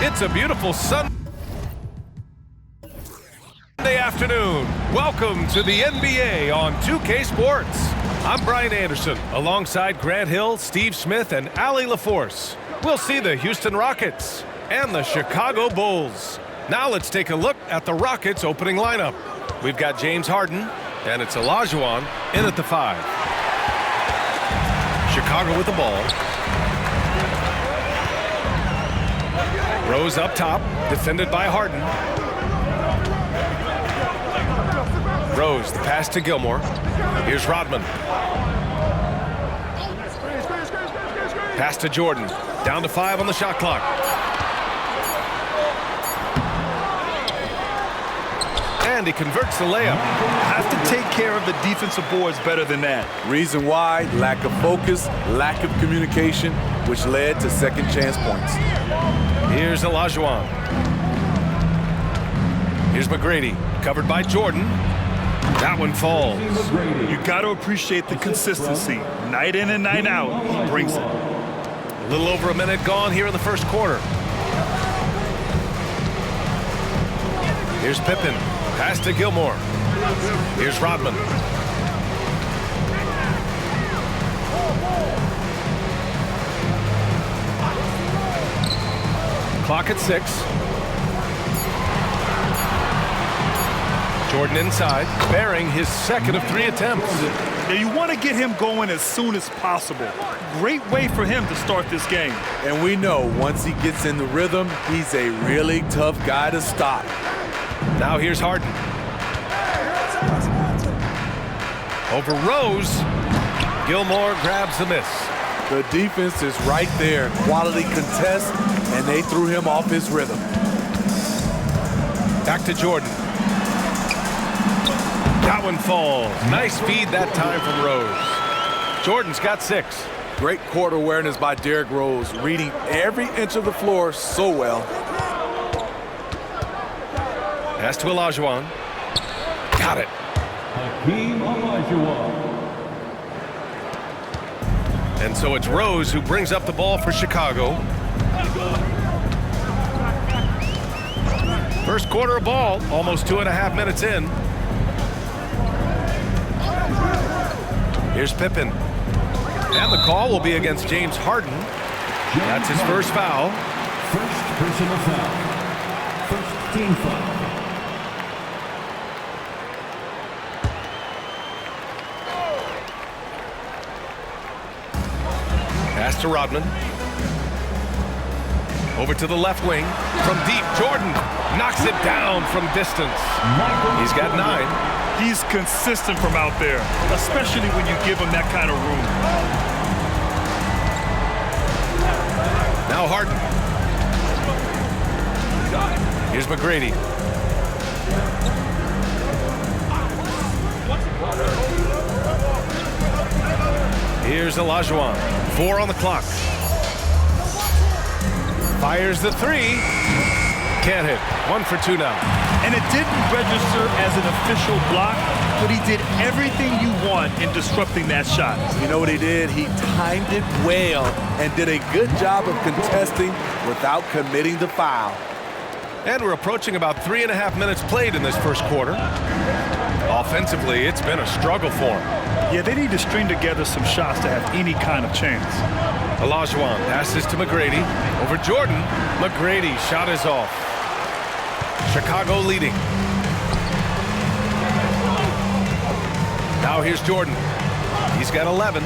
It's a beautiful Sunday afternoon. Welcome to the NBA on 2K Sports. I'm Brian Anderson, alongside Grant Hill, Steve Smith, and Allie LaForce. We'll see the Houston Rockets and the Chicago Bulls. Now let's take a look at the Rockets' opening lineup. We've got James Harden, and it's Olajuwon in at the 5. Chicago with the ball. Rose up top, defended by Harden. Rose, the pass to Gilmore. Here's Rodman. Pass to Jordan. Down to 5 on the shot clock. And he converts the layup. Have to take care of the defensive boards better than that. Reason why, lack of focus, lack of communication, which led to second chance points. Here's Olajuwon. Here's McGrady, covered by Jordan. That one falls. You got to appreciate the consistency. Night in and night out, he brings it. A little over a minute gone here in the first quarter. Here's Pippen. Pass to Gilmore. Here's Rodman. Clock at 6. Jordan inside, bearing his second of 3 attempts. Now you want to get him going as soon as possible. Great way for him to start this game. And we know once he gets in the rhythm, he's a really tough guy to stop. Now here's Harden. Over Rose. Gilmore grabs the miss. The defense is right there. Quality contest, and they threw him off his rhythm. Back to Jordan. That one falls. Nice feed that time from Rose. Jordan's got 6. Great court awareness by Derrick Rose, reading every inch of the floor so well. Pass to Olajuwon. Got it. And so it's Rose who brings up the ball for Chicago. First quarter of ball, almost 2.5 minutes in. Here's Pippen. And the call will be against James Harden. That's his first foul. First personal foul. First team foul. Pass to Rodman. Over to the left wing. From deep, Jordan knocks it down from distance. He's got 9. He's consistent from out there, especially when you give him that kind of room. Now Harden. Here's McGrady. Here's Olajuwon. 4 on the clock. Fires the 3. Can't hit. 1 for 2 now. And it didn't register as an official block, but he did everything you want in disrupting that shot. You know what he did? He timed it well and did a good job of contesting without committing the foul. And we're approaching about 3.5 minutes played in this first quarter. Offensively, it's been a struggle for him. Yeah, they need to string together some shots to have any kind of chance. Olajuwon passes to McGrady. Over Jordan. McGrady shot is off. Chicago leading. Now here's Jordan. He's got 11.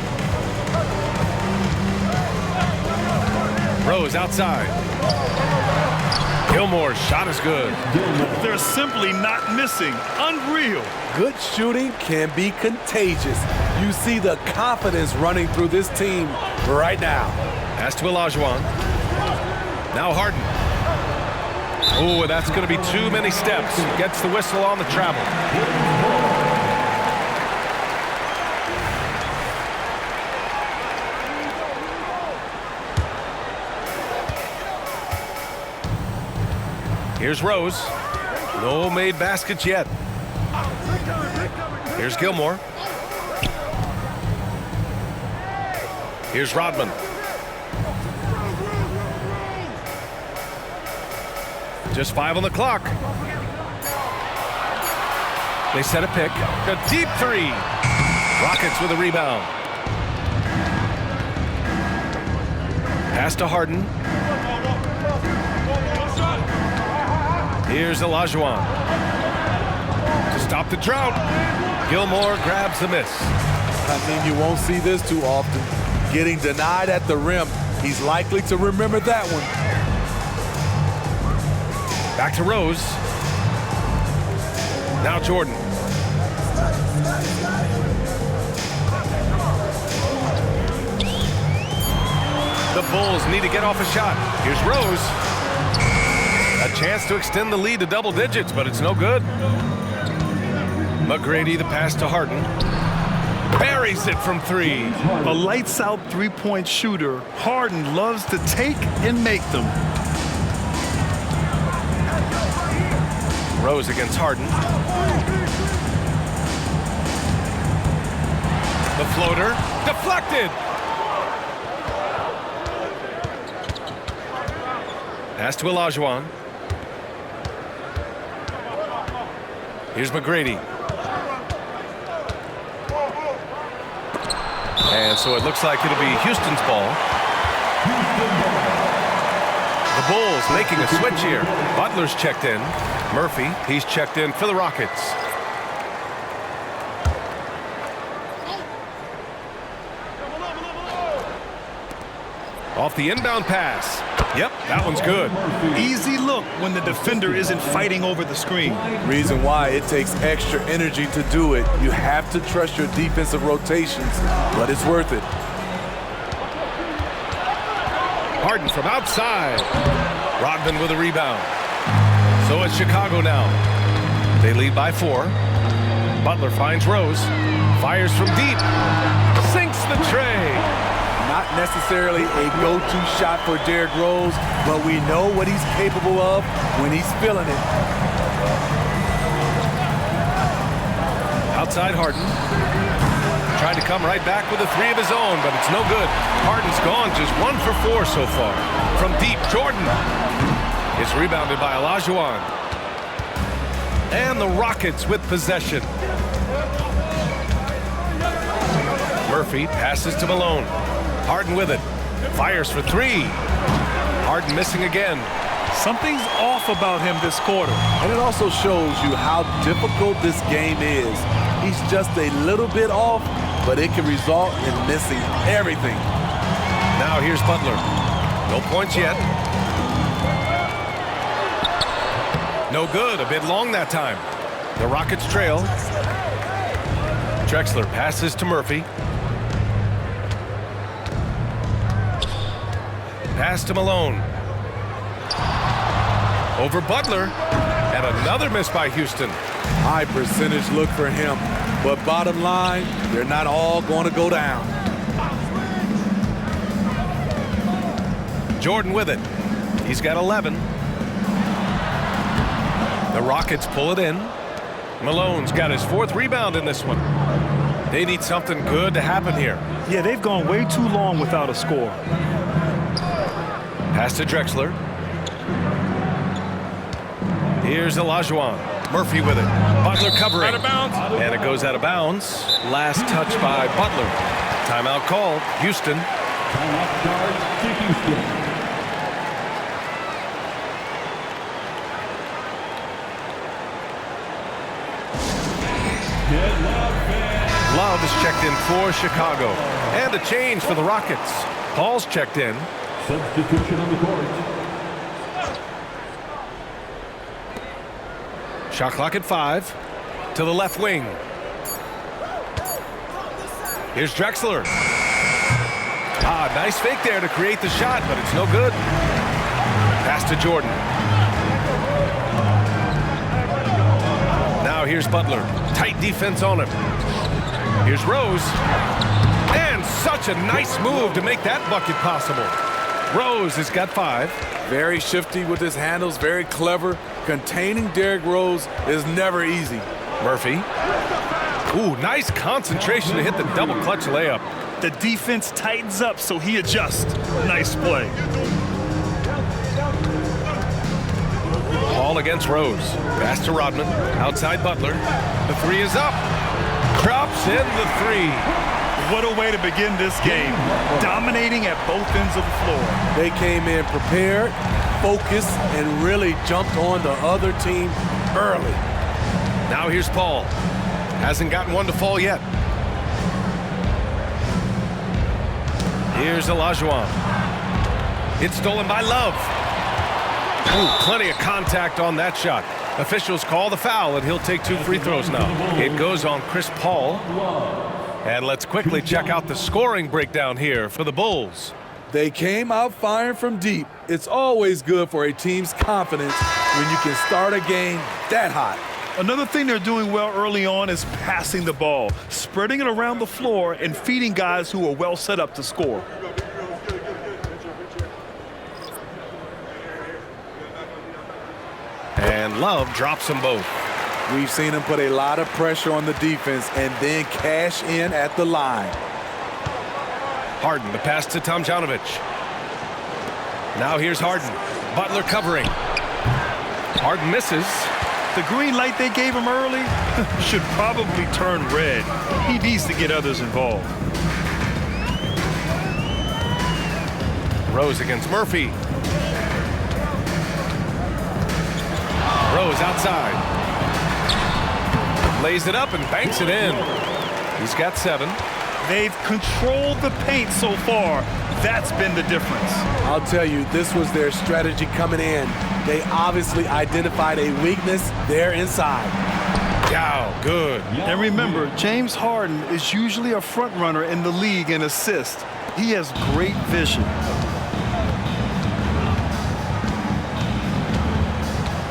Rose outside. Gilmore's shot is good. They're simply not missing. Unreal. Good shooting can be contagious. You see the confidence running through this team right now. Pass to Olajuwon. Now Harden. Oh, that's going to be too many steps. Gets the whistle on the travel. Here's Rose. No made baskets yet. Here's Gilmore. Here's Rodman. Just 5 on the clock. They set a pick. A deep three. Rockets with a rebound. Pass to Harden. Here's Olajuwon. To stop the drought. Gilmore grabs the miss. I mean, you won't see this too often. Getting denied at the rim. He's likely to remember that one. Back to Rose. Now Jordan. The Bulls need to get off a shot. Here's Rose. A chance to extend the lead to double digits, but it's no good. McGrady, the pass to Harden. Buries it from 3. A lights-out three-point shooter. Harden loves to take and make them. Rose against Harden. The floater. Deflected. Pass to Olajuwon. Here's McGrady. And so it looks like it'll be Houston's ball. The Bulls making a switch here. Butler's checked in. Murphy, he's checked in for the Rockets. Off the inbound pass. Yep, that one's good. Easy look when the defender isn't fighting over the screen. Reason why it takes extra energy to do it. You have to trust your defensive rotations, but it's worth it. Harden from outside. Rodman with a rebound. So it's Chicago now. They lead by 4. Butler finds Rose. Fires from deep. Sinks the tray. Not necessarily a go-to shot for Derrick Rose, but we know what he's capable of when he's feeling it. Outside Harden. Tried to come right back with a 3 of his own, but it's no good. Harden's gone just 1 for 4 so far. From deep, Jordan. It's rebounded by Olajuwon. And the Rockets with possession. Murphy passes to Malone. Harden with it. Fires for 3. Harden missing again. Something's off about him this quarter. And it also shows you how difficult this game is. He's just a little bit off, but it can result in missing everything. Now here's Butler. No points yet. No good. A bit long that time. The Rockets trail. Drexler passes to Murphy. Pass to Malone. Over Butler. And another miss by Houston. High percentage look for him. But bottom line, they're not all going to go down. Jordan with it. He's got 11. The Rockets pull it in. Malone's got his 4th rebound in this one. They need something good to happen here. Yeah, they've gone way too long without a score. Pass to Drexler. Here's Olajuwon. Murphy with it. Butler covering. Out of bounds. And it goes out of bounds. Last touch by Butler. Timeout called. Houston. Timeout charge to Houston. Love is checked in for Chicago. And a change for the Rockets. Paul's checked in. Substitution on the court. Shot clock at 5. To the left wing. Here's Drexler. Nice fake there to create the shot, but it's no good. Pass to Jordan. Now here's Butler. Tight defense on him. Here's Rose. And such a nice move to make that bucket possible. Rose has got 5. Very shifty with his handles, very clever. Containing Derrick Rose is never easy. Murphy. Ooh, nice concentration to hit the double clutch layup. The defense tightens up, so he adjusts. Nice play. Ball against Rose. Pass to Rodman. Outside Butler. The three is up. Drops in the three. What a way to begin this game. Dominating at both ends of the floor. They came in prepared, focused, and really jumped on the other team early. Now here's Paul. Hasn't gotten one to fall yet. Here's Olajuwon. It's stolen by Love. Ooh, plenty of contact on that shot. Officials call the foul, and he'll take 2 free throws now. It goes on Chris Paul. And let's quickly check out the scoring breakdown here for the Bulls. They came out firing from deep. It's always good for a team's confidence when you can start a game that hot. Another thing they're doing well early on is passing the ball, spreading it around the floor and feeding guys who are well set up to score. And Love drops them both. We've seen him put a lot of pressure on the defense and then cash in at the line. Harden, the pass to Tomljanovic. Now here's Harden. Butler covering. Harden misses. The green light they gave him early should probably turn red. He needs to get others involved. Rose against Murphy. Rose outside. Lays it up and banks it in. He's got 7. They've controlled the paint so far. That's been the difference. I'll tell you, this was their strategy coming in. They obviously identified a weakness there inside. Yow, good. And remember, James Harden is usually a front runner in the league in assists. He has great vision.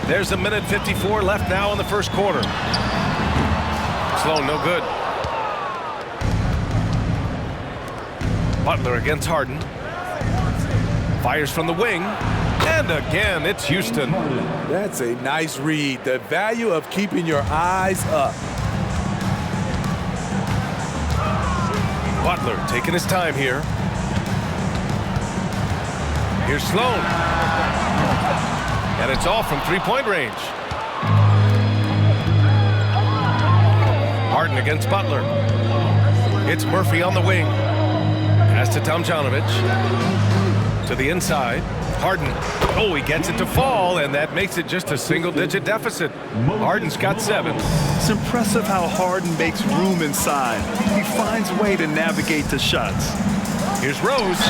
There's a minute 54 left now in the first quarter. Sloan, no good. Butler against Harden. Fires from the wing. And again, it's Houston. That's a nice read. The value of keeping your eyes up. Butler taking his time here. Here's Sloan. And it's all from three-point range. Harden against Butler. It's Murphy on the wing. Pass to Tomljanovic. To the inside. Harden. Oh, he gets it to fall, and that makes it just a single-digit deficit. Harden's got 7. It's impressive how Harden makes room inside. He finds a way to navigate the shots. Here's Rose.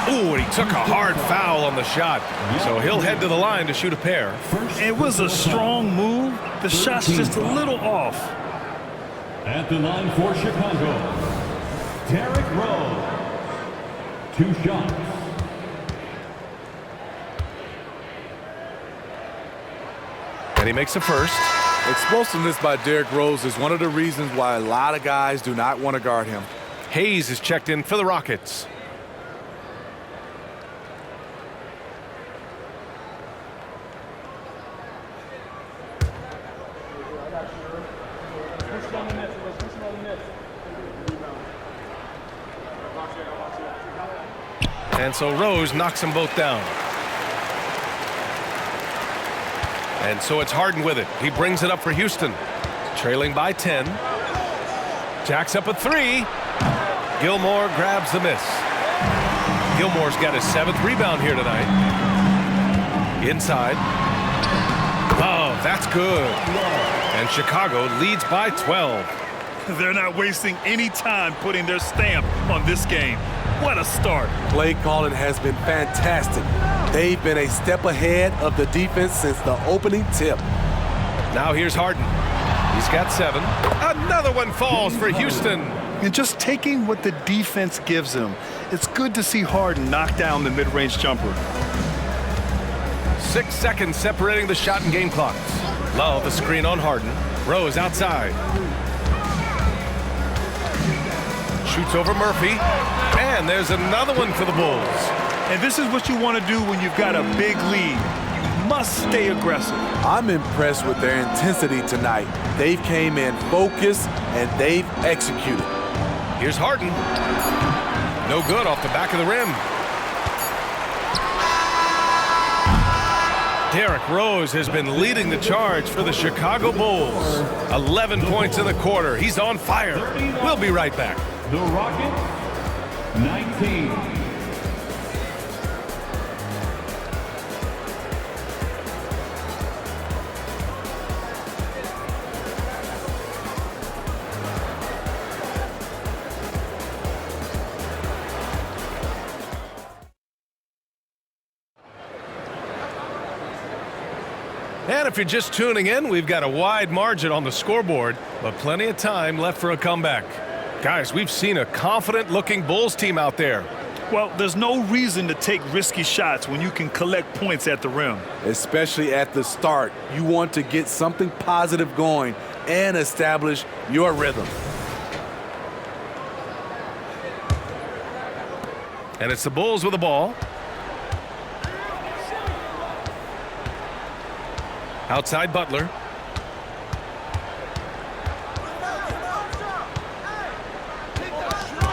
Ooh, and he took a hard foul on the shot. So he'll head to the line to shoot a pair. It was a strong move. The shot's just a little off. At the line for Chicago, Derrick Rose. 2 shots. And he makes a first. Explosiveness by Derrick Rose is one of the reasons why a lot of guys do not want to guard him. Hayes is checked in for the Rockets. And so Rose knocks them both down. And so it's Harden with it. He brings it up for Houston. Trailing by 10. Jacks up a 3. Gilmore grabs the miss. Gilmore's got his 7th rebound here tonight. Inside. Oh, that's good. And Chicago leads by 12. They're not wasting any time putting their stamp on this game. What a start. Play calling has been fantastic. They've been a step ahead of the defense since the opening tip. Now here's Harden. He's got 7. Another one falls for Houston. And just taking what the defense gives him, it's good to see Harden knock down the mid-range jumper. 6 seconds separating the shot and game clocks. Love a screen on Harden. Rose outside. Shoots over Murphy. And there's another one for the Bulls. And this is what you want to do when you've got a big lead. You must stay aggressive. I'm impressed with their intensity tonight. They've came in focused and they've executed. Here's Harden. No good off the back of the rim. Derrick Rose has been leading the charge for the Chicago Bulls. 11 points in the quarter. He's on fire. We'll be right back. The Rockets, 19. And if you're just tuning in, we've got a wide margin on the scoreboard, but plenty of time left for a comeback. Guys, we've seen a confident-looking Bulls team out there. Well, there's no reason to take risky shots when you can collect points at the rim. Especially at the start. You want to get something positive going and establish your rhythm. And it's the Bulls with the ball. Outside Butler.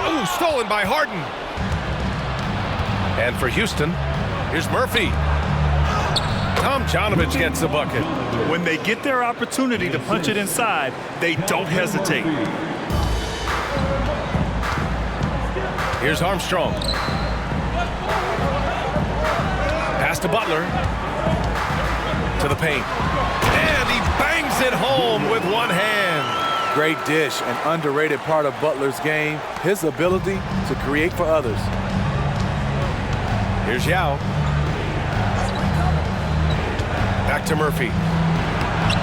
Ooh, stolen by Harden. And for Houston, here's Murphy. Tomjanovich gets the bucket. When they get their opportunity to punch it inside, they don't hesitate. Here's Armstrong. Pass to Butler. To the paint. And he bangs it home with one hand. Great dish, an underrated part of Butler's game, his ability to create for others. Here's Yao. Back to Murphy.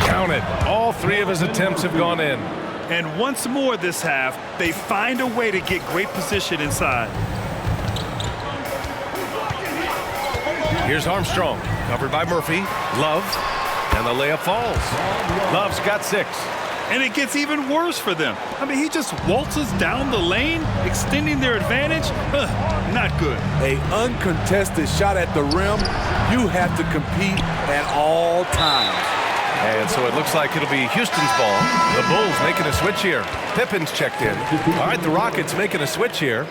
Count it. All three of his attempts have gone in. And once more this half, they find a way to get great position inside. Here's Armstrong. Covered by Murphy. Love. And the layup falls. Love's got 6. And it gets even worse for them. I mean, he just waltzes down the lane, extending their advantage. Not good. An uncontested shot at the rim. You have to compete at all times. And so it looks like it'll be Houston's ball. The Bulls making a switch here. Pippen's checked in. All right, the Rockets making a switch here.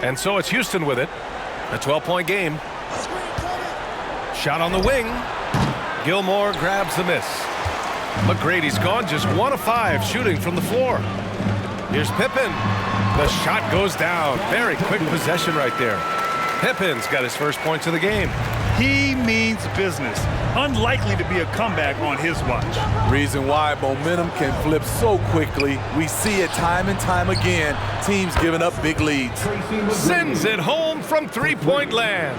And so it's Houston with it. A 12-point game. Shot on the wing. Gilmore grabs the miss. McGrady's gone just 1 of 5 shooting from the floor. Here's Pippen. The shot goes down. Very quick possession right there. Pippen's got his first points of the game. He means business. Unlikely to be a comeback on his watch. Reason why momentum can flip so quickly. We see it time and time again. Teams giving up big leads. Sends it home from three-point land.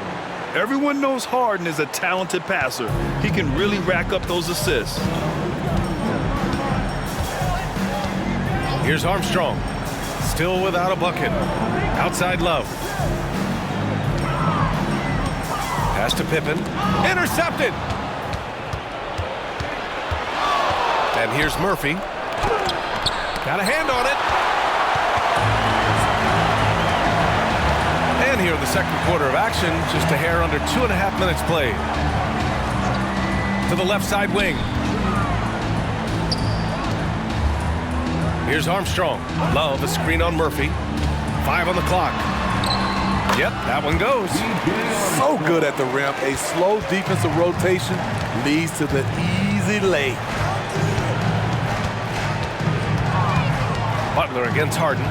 Everyone knows Harden is a talented passer. He can really rack up those assists. Here's Armstrong. Still without a bucket. Outside Love. Pass to Pippen. Intercepted. And here's Murphy. Got a hand on it. And here in the second quarter of action, just a hair under 2.5 minutes played. To the left side wing. Here's Armstrong. Love, a screen on Murphy. 5 on the clock. Yep, that one goes. So good at the rim. A slow defensive rotation leads to the easy lay. Butler against Harden.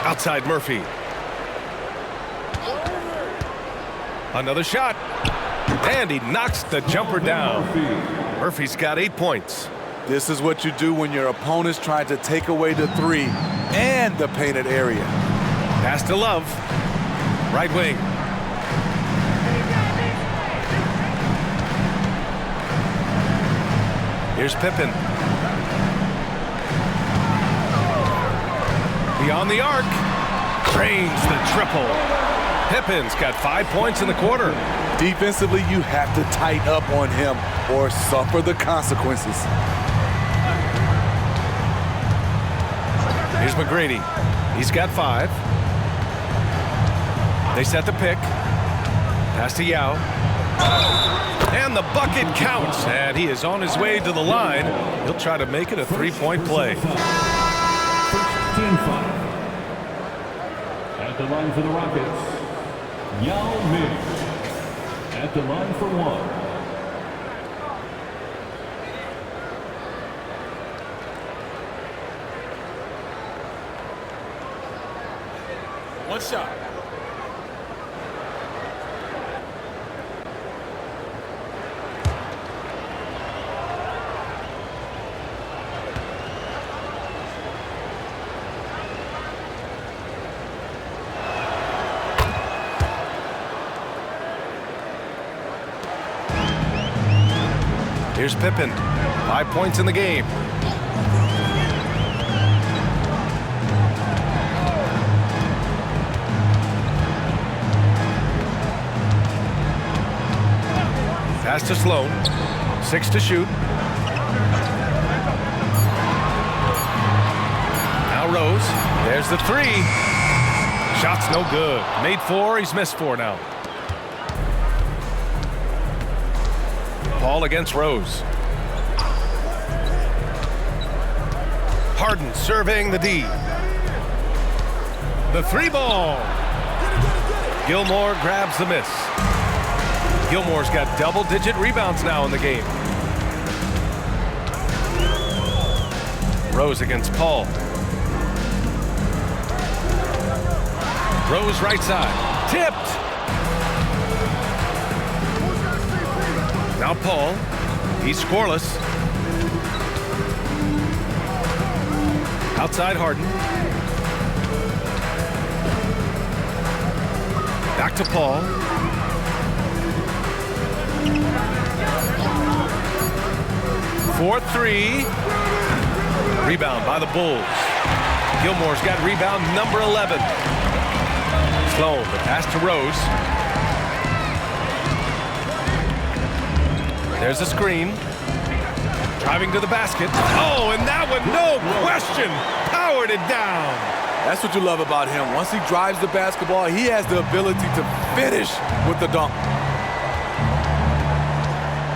Outside Murphy. Another shot. And he knocks the jumper down. Murphy's got 8 points. This is what you do when your opponent's trying to take away the 3 and the painted area. Pass to Love. Right wing. Here's Pippen. Beyond the arc. Drains the triple. Pippen's got 5 points in the quarter. Defensively, you have to tighten up on him or suffer the consequences. Here's McGrady. He's got 5. They set the pick. Pass to Yao. And the bucket counts. And he is on his way to the line. He'll try to make it a 3-point play. First team foul. At the line for the Rockets, Yao Ming. At the line for 1. One shot. Here's Pippen. 5 points in the game. Pass to Sloan. 6 to shoot. Now Rose. There's the 3. Shot's no good. Made 4. He's missed 4 now. Paul against Rose. Harden surveying the D. The 3 ball. Gilmore grabs the miss. Gilmore's got double-digit rebounds now in the game. Rose against Paul. Rose right side. Tipped. Now Paul. He's scoreless. Outside Harden. Back to Paul. For 3. Rebound by the Bulls. Gilmore's got rebound number 11. Sloan, the pass to Rose. There's a screen. Driving to the basket. Oh, and that one, no question, powered it down. That's what you love about him. Once he drives the basketball, he has the ability to finish with the dunk.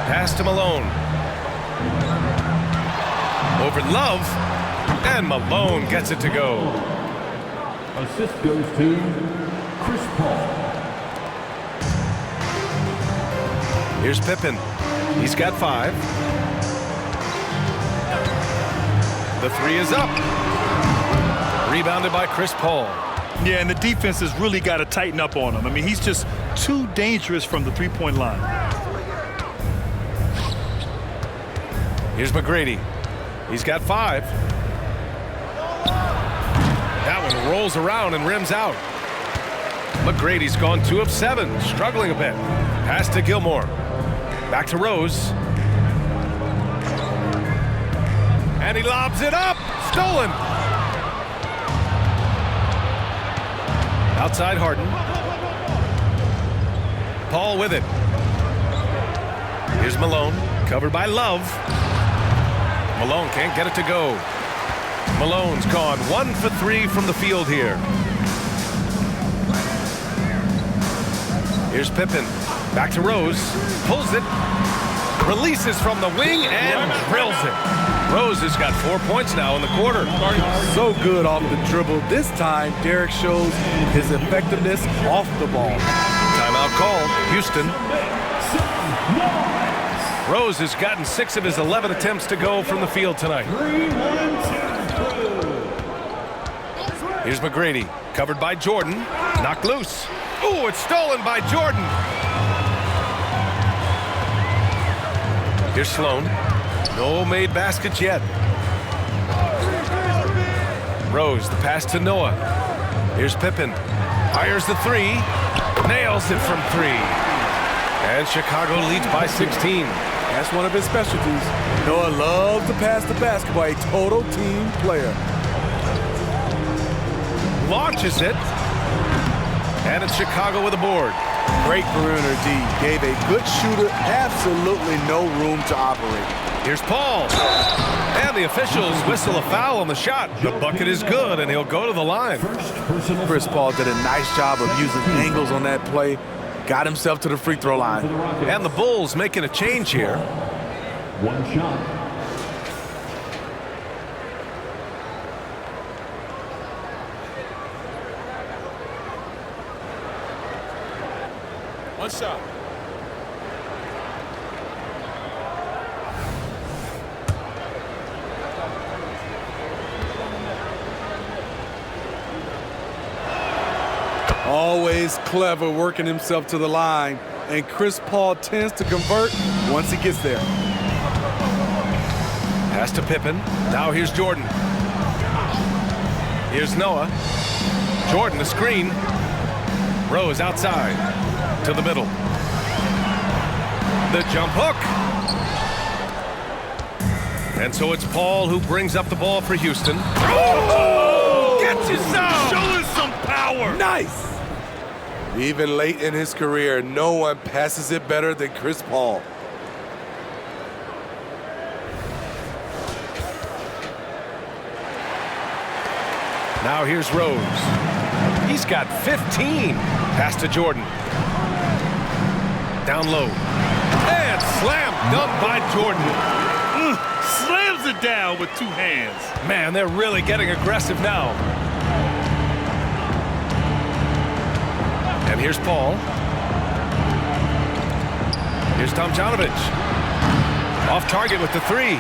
Pass to Malone. Over Love, and Malone gets it to go. Assist goes to Chris Paul. Here's Pippen. He's got 5. The 3 is up. Rebounded by Chris Paul. Yeah, and the defense has really got to tighten up on him. I mean, he's just too dangerous from the three-point line. Here's McGrady. He's got 5. That one rolls around and rims out. McGrady's gone 2 of 7, struggling a bit. Pass to Gilmore. Back to Rose. And he lobs it up. Stolen. Outside Harden. Paul with it. Here's Malone. Covered by Love. Malone can't get it to go. Malone's gone 1 for 3 from the field here. Here's Pippen. Back to Rose. Pulls it. Releases from the wing and drills it. Rose has got 4 points now in the quarter. So good off the dribble. This time, Derek shows his effectiveness off the ball. Timeout called. Houston. Rose has gotten 6 of his 11 attempts to go from the field tonight. Here's McGrady. Covered by Jordan. Knocked loose. Ooh, it's stolen by Jordan. Here's Sloan. No made baskets yet. Rose, the pass to Noah. Here's Pippen. Fires the 3. Nails it from 3. And Chicago leads by 16. That's one of his specialties. Noah loves to pass the basketball, a total team player. Launches it. And it's Chicago with a board. Great perimeter D. Gave a good shooter absolutely no room to operate. Here's Paul. And the officials whistle a foul on the shot. The bucket is good, and he'll go to the line. Chris Paul did a nice job of using angles on that play. Got himself to the free throw line. And the Bulls making a change here. One shot. One shot. Always clever working himself to the line. And Chris Paul tends to convert once he gets there. Pass to Pippen. Now here's Jordan. Here's Noah. Jordan, the screen. Rose outside to the middle. The jump hook. And so it's Paul who brings up the ball for Houston. Oh! Get yourself! Show us some power! Nice! Even late in his career, no one passes it better than Chris Paul. Now here's Rose. He's got 15. Pass to Jordan. Down low. And slam dunk by Jordan. Slams it down with two hands. Man, they're really getting aggressive now. And here's Paul. Here's Tomjanovich. Off target with the three.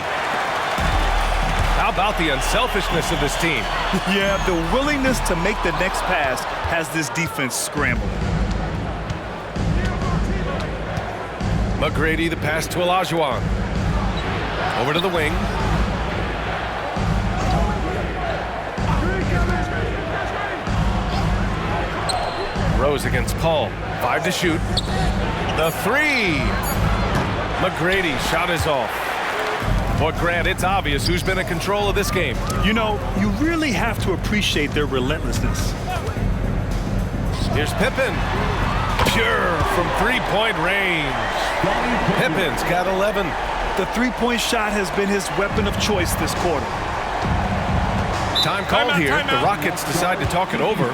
How about the unselfishness of this team? Yeah, the willingness to make the next pass has this defense scrambling. McGrady, the pass to Olajuwon. Over to the wing. Rose against Paul. 5 to shoot. The three. McGrady shot is off. But Grant, it's obvious who's been in control of this game. You know, you really have to appreciate their relentlessness. Here's Pippen. Pure from three-point range. Pippen's got 11. The three-point shot has been his weapon of choice this quarter. Time called here. The Rockets decide to talk it over.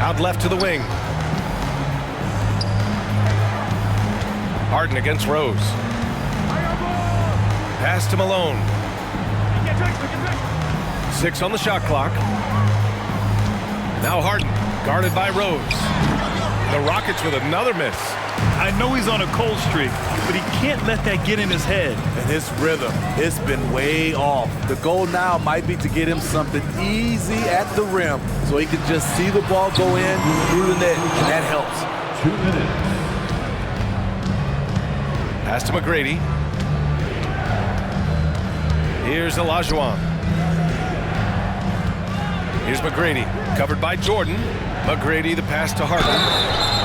Out left to the wing. Harden against Rose. Pass to Malone. 6 on the shot clock. Now Harden, guarded by Rose. The Rockets with another miss. I know he's on a cold streak, but he can't let that get in his head. And his rhythm, it's been way off. The goal now might be to get him something easy at the rim so he can just see the ball go in through the net, and that helps. 2 minutes. Pass to McGrady. Here's Olajuwon. Here's McGrady, covered by Jordan. McGrady, the pass to Harden.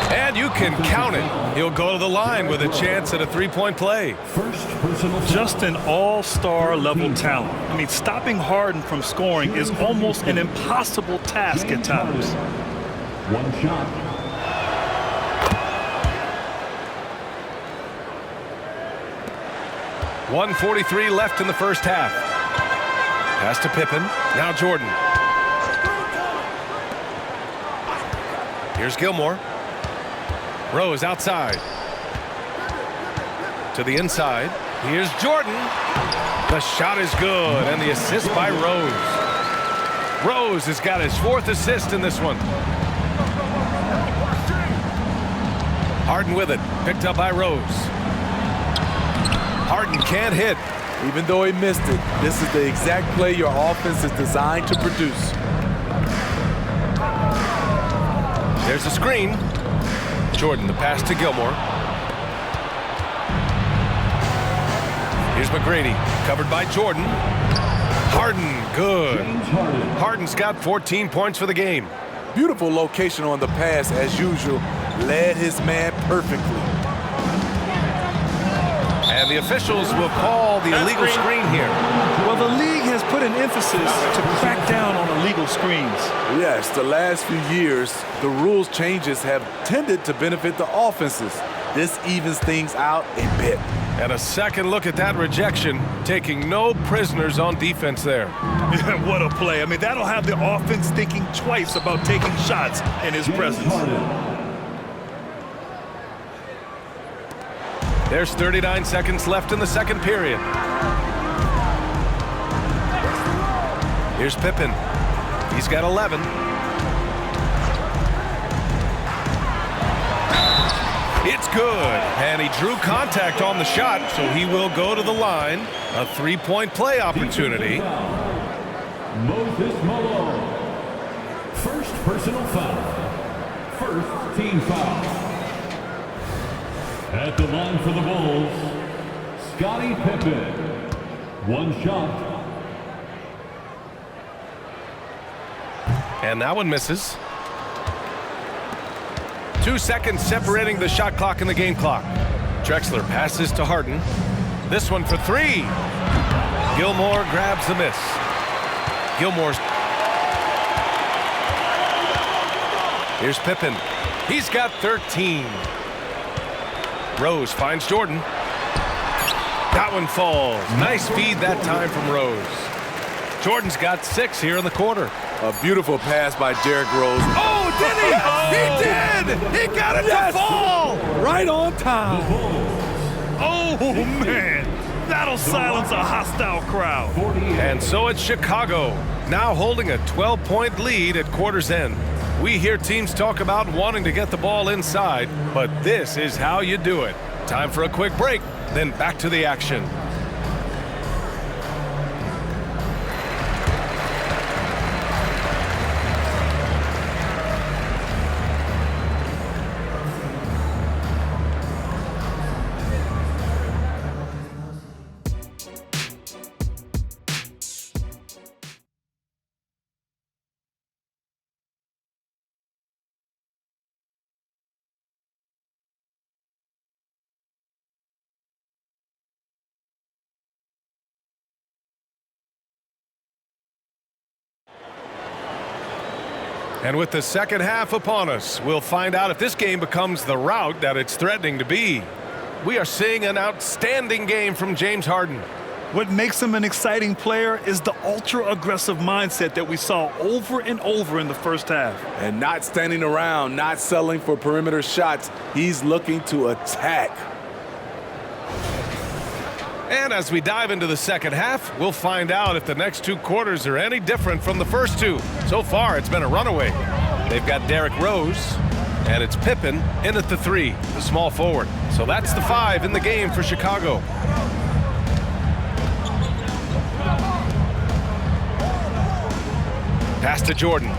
And you can count it. He'll go to the line with a chance at a three-point play. First personal. Just an all-star level talent. I mean, stopping Harden from scoring is almost an impossible task at times. One shot. .143 left in the first half. Pass to Pippen. Now Jordan. Here's Gilmore. Rose outside. To the inside. Here's Jordan. The shot is good, and the assist by Rose. Rose has got his 4th assist in this one. Harden with it. Picked up by Rose. Harden can't hit. Even though he missed it, this is the exact play your offense is designed to produce. There's a screen. Jordan, the pass to Gilmore. Here's McGrady, covered by Jordan. Harden, good. Harden's got 14 points for the game. Beautiful location on the pass as usual. Led his man perfectly. And the officials will call the illegal screen here. Well, the league has put an emphasis to crack down on illegal screens. Yes, the last few years, the rules changes have tended to benefit the offenses. This evens things out a bit. And a second look at that rejection, taking no prisoners on defense there. What a play. I mean, that'll have the offense thinking twice about taking shots in his presence. There's 39 seconds left in the second period. Here's Pippen. He's got 11. It's good, and he drew contact on the shot, so he will go to the line. A three-point play opportunity. Moses Malone. First personal foul. First team foul. At the line for the Bulls, Scottie Pippen. One shot. And that one misses. 2 seconds separating the shot clock and the game clock. Drexler passes to Harden. This one for three. Gilmore grabs the miss. Gilmore's. Here's Pippen. He's got 13. Rose finds Jordan. That one falls. Nice feed that time from Rose. Jordan's got 6 here in the quarter. A beautiful pass by Derrick Rose. Oh, did he? He did! He got it to fall! Right on time. Oh, man. That'll silence a hostile crowd. And so it's Chicago, now holding a 12-point lead at quarter's end. We hear teams talk about wanting to get the ball inside, but this is how you do it. Time for a quick break, then back to the action. And with the second half upon us, we'll find out if this game becomes the rout that it's threatening to be. We are seeing an outstanding game from James Harden. What makes him an exciting player is the ultra-aggressive mindset that we saw over and over in the first half. And not standing around, not settling for perimeter shots. He's looking to attack. And as we dive into the second half, we'll find out if the next 2 quarters are any different from the first 2. So far, it's been a runaway. They've got Derrick Rose, and it's Pippen in at the 3, the small forward. So that's the 5 in the game for Chicago. Pass to Jordan.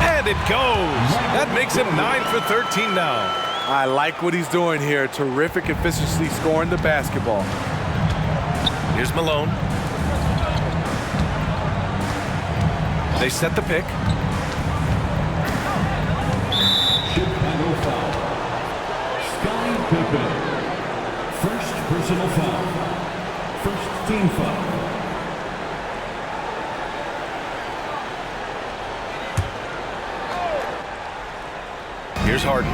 And it goes. That makes him 9 for 13 now. I like what he's doing here. Terrific efficiency scoring the basketball. Here's Malone. They set the pick. Chicago foul. Scottie Pippen. First personal foul. First team foul. Here's Harden.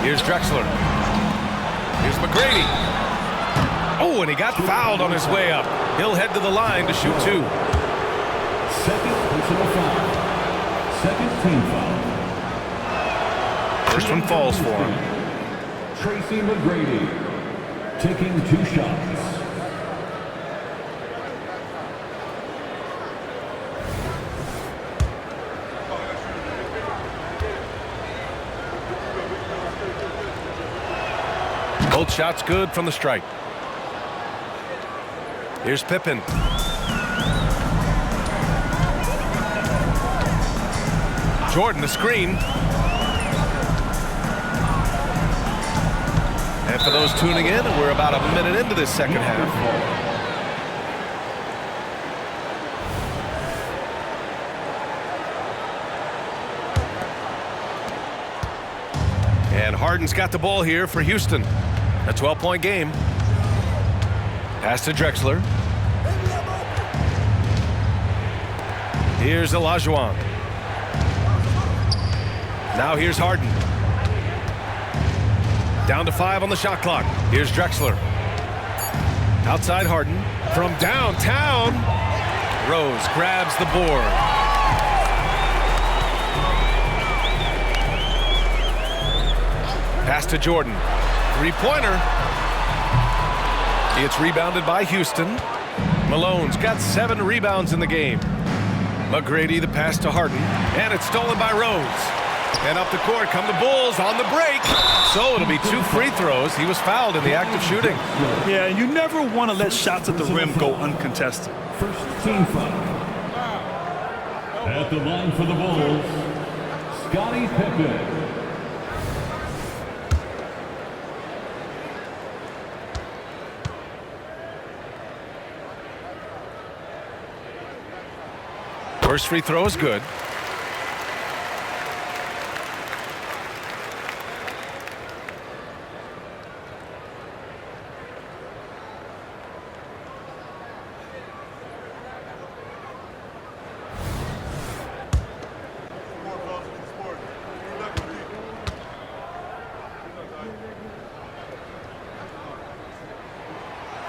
Here's Drexler. Here's McGrady. Oh, and he got fouled on his way up. He'll head to the line to shoot 2. Second personal foul. Second team foul. First one falls for him. Tracy McGrady taking 2 shots. Both shots good from the stripe. Jordan, the screen. And for those tuning in, we're about a minute into this second half. And Harden's got the ball here for Houston. A 12-point game. Pass to Drexler. Here's Olajuwon. Now here's Harden. Down to 5 on the shot clock. Here's Drexler. Outside Harden. From downtown. Rose grabs the board. Pass to Jordan. Three-pointer. It's rebounded by Houston. Malone's got 7 rebounds in the game. McGrady the pass to Harden. And it's stolen by Rose. And up the court come the Bulls on the break. So it'll be 2 free throws. He was fouled in the act of shooting. Yeah, and you never want to let shots at the rim go uncontested. First team foul. At the line for the Bulls, Scottie Pippen. First free throw is good.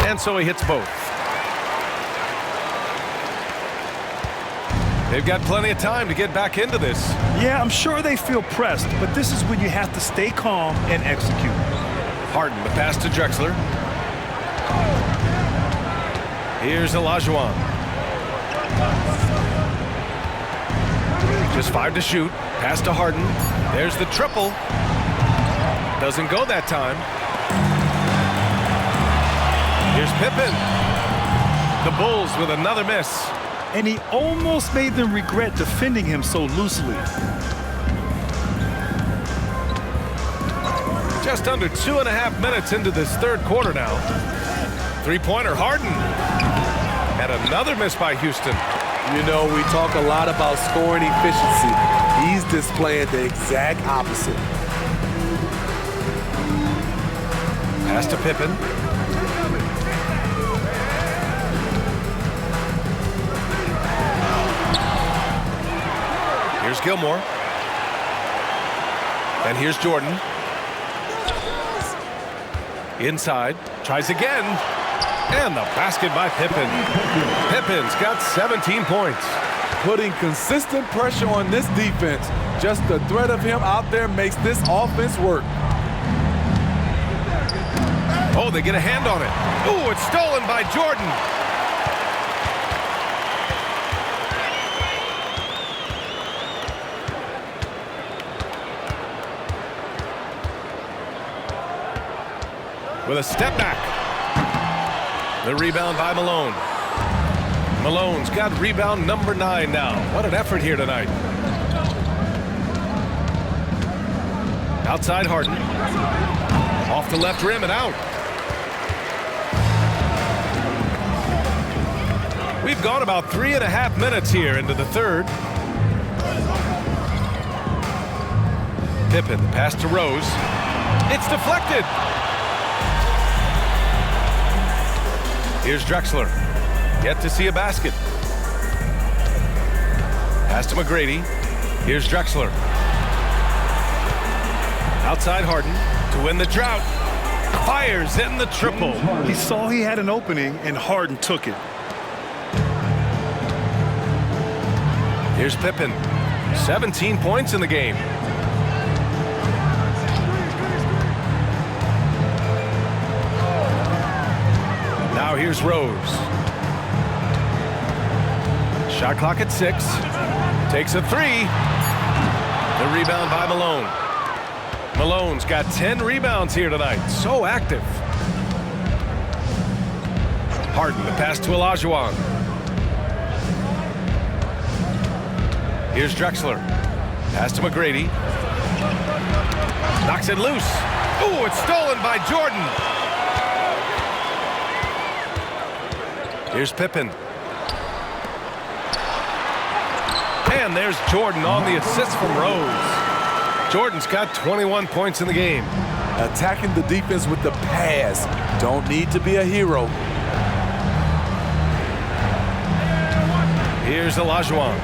And so he hits both. They've got plenty of time to get back into this. Yeah, I'm sure they feel pressed, but this is when you have to stay calm and execute. Harden, the pass to Drexler. Here's Olajuwon. Just 5 to shoot. Pass to Harden. There's the triple. Doesn't go that time. Here's Pippen. The Bulls with another miss. And he almost made them regret defending him so loosely. Just under 2.5 minutes into this third quarter now. Three-pointer, Harden. And another miss by Houston. You know, we talk a lot about scoring efficiency. He's displaying the exact opposite. Pass to Pippen. Here's Gilmore. And here's Jordan. Inside. Tries again. And the basket by Pippen. Pippen's got 17 points. Putting consistent pressure on this defense. Just the threat of him out there makes this offense work. Oh, they get a hand on it. Ooh, it's stolen by Jordan. With a step back. The rebound by Malone. Malone's got rebound number 9 now. What an effort here tonight. Outside Harden. Off the left rim and out. We've gone about 3.5 minutes here into the third. Pippen, the pass to Rose. It's deflected. Here's Drexler. Yet to see a basket. Pass to McGrady. Here's Drexler. Outside Harden to win the drought. Fires in the triple. He saw he had an opening, and Harden took it. Here's Pippen. 17 points in the game. Now here's Rose. Shot clock at 6. Takes a 3. The rebound by Malone. Malone's got 10 rebounds here tonight. So active. Harden, the pass to Olajuwon. Here's Drexler. Pass to McGrady. Knocks it loose. Ooh, it's stolen by Jordan. Here's Pippen. And there's Jordan on the assist from Rose. Jordan's got 21 points in the game. Attacking the defense with the pass. Don't need to be a hero. Here's Olajuwon.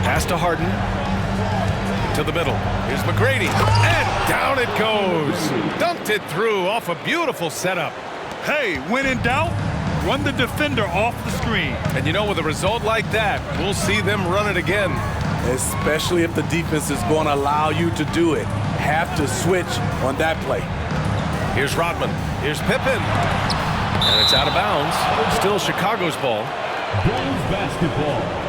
Pass to Harden. To the middle. Here's McGrady. And down it goes. Dunked it through off a beautiful setup. Hey, when in doubt, run the defender off the screen. And you know, with a result like that, we'll see them run it again. Especially if the defense is going to allow you to do it. Have to switch on that play. Here's Rodman. Here's Pippen. And it's out of bounds. Still Chicago's ball. Bulls basketball.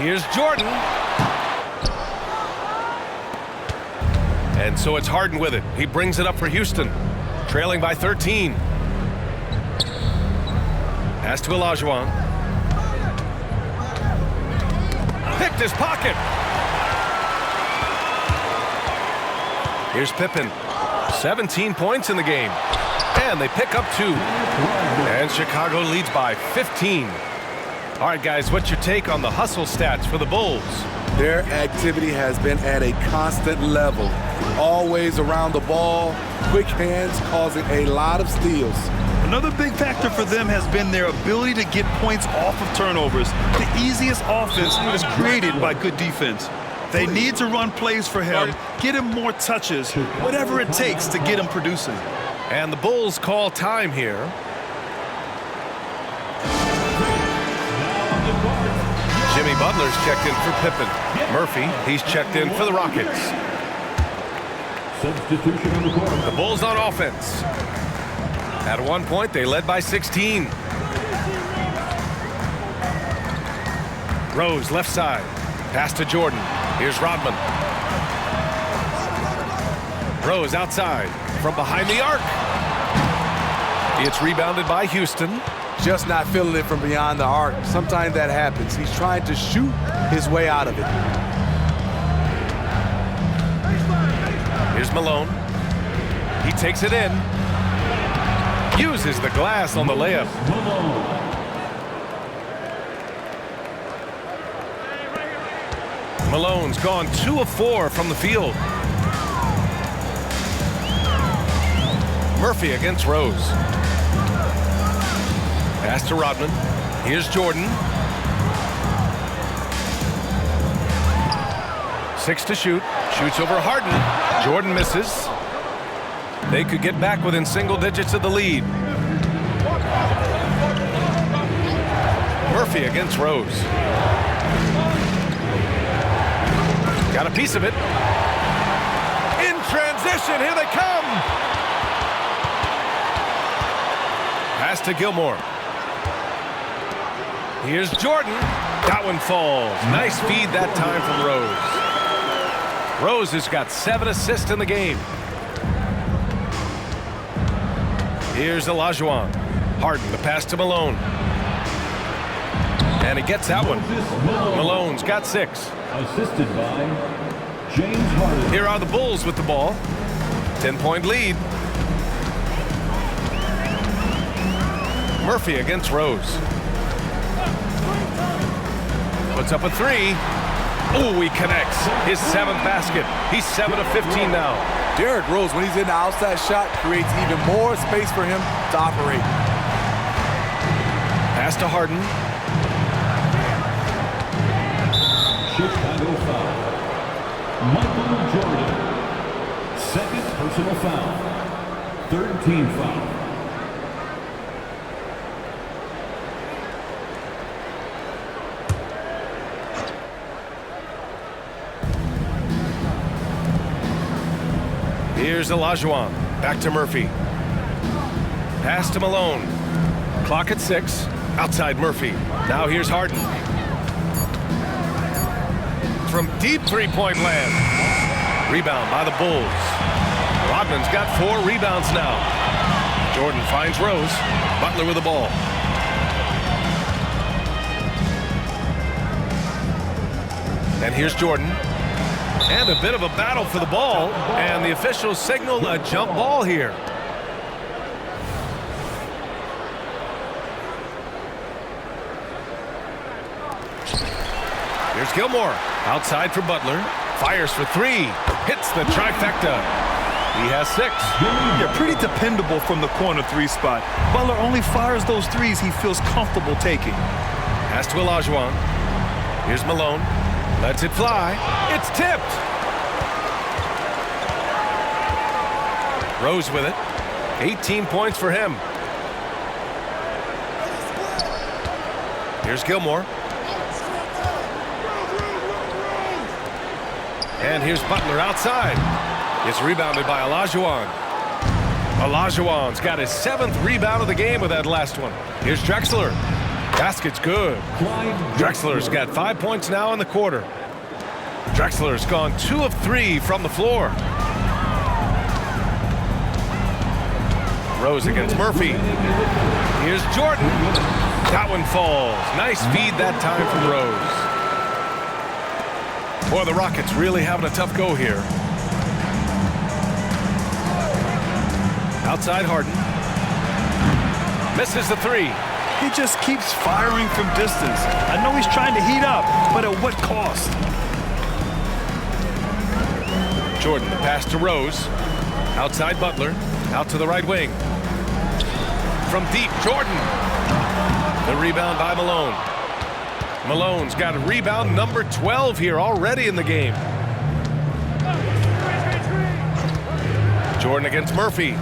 Here's Jordan. And so it's Harden with it. He brings it up for Houston. Trailing by 13. Pass to Olajuwon. Picked his pocket. Here's Pippen. 17 points in the game. And they pick up 2. And Chicago leads by 15. All right, guys, what's your take on the hustle stats for the Bulls? Their activity has been at a constant level. Always around the ball, quick hands causing a lot of steals. Another big factor for them has been their ability to get points off of turnovers. The easiest offense is created by good defense. They need to run plays for him, get him more touches, whatever it takes to get him producing. And the Bulls call time here. Jimmy Butler's checked in for Pippen. Murphy, he's checked in for the Rockets. Substitution on the court. The Bulls on offense. At one point, they led by 16. Rose, left side. Pass to Jordan. Here's Rodman. Rose outside from behind the arc. It's rebounded by Houston. Just not feeling it from beyond the arc. Sometimes that happens. He's trying to shoot his way out of it. Here's Malone. He takes it in. Uses the glass on the layup. Malone's gone 2 of 4 from the field. Murphy against Rose. Pass to Rodman. Here's Jordan. 6 to shoot. Shoots over Harden. Jordan misses. They could get back within single digits of the lead. Murphy against Rose. Got a piece of it. In transition, here they come. Pass to Gilmore. Here's Jordan. That one falls. Nice feed that time from Rose. Rose has got 7 assists in the game. Here's Olajuwon. Harden, the pass to Malone. And he gets that one. Malone's got 6. Assisted by James Harden. Here are the Bulls with the ball. 10-point lead. Murphy against Rose. Puts up a 3. Oh, he connects. His 7th basket. He's 7 of 15 now. Derrick Rose, when he's in the outside shot, creates even more space for him to operate. Pass to Harden. Chicago foul. Michael Jordan. 2nd personal foul. 3rd team foul. Here's Olajuwon. Back to Murphy. Pass to Malone. Clock at 6. Outside Murphy. Now here's Harden. From deep three-point land. Rebound by the Bulls. Rodman's got 4 rebounds now. Jordan finds Rose. Butler with the ball. And here's Jordan. And a bit of a battle for the ball. And the officials signal a jump ball here. Here's Gilmore. Outside for Butler. Fires for 3. Hits the trifecta. He has 6. Yeah, pretty dependable from the corner 3 spot. Butler only fires those 3s he feels comfortable taking. Pass to Olajuwon. Here's Malone. Lets it fly. It's tipped. Rose with it. 18 points for him. Here's Gilmore. And here's Butler outside. It's rebounded by Olajuwon. Olajuwon's got his 7th rebound of the game with that last one. Here's Drexler. Basket's good. Drexler's got 5 points now in the quarter. Drexler's gone 2 of 3 from the floor. Rose against Murphy. Here's Jordan. That one falls. Nice feed that time from Rose. Boy, the Rockets really having a tough go here. Outside Harden. Misses the 3. He just keeps firing from distance. I know he's trying to heat up, but at what cost? Jordan, the pass to Rose. Outside Butler. Out to the right wing. From deep, Jordan. The rebound by Malone. Malone's got a rebound number 12 here already in the game. Jordan against Murphy.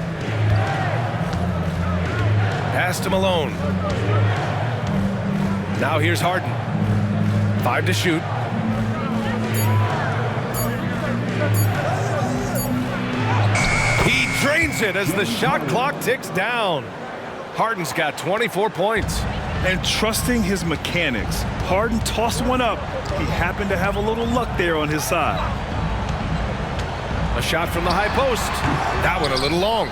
Pass to Malone. Now here's Harden. 5 to shoot. He drains it as the shot clock ticks down. Harden's got 24 points. And trusting his mechanics, Harden tossed one up. He happened to have a little luck there on his side. A shot from the high post. That one a little long.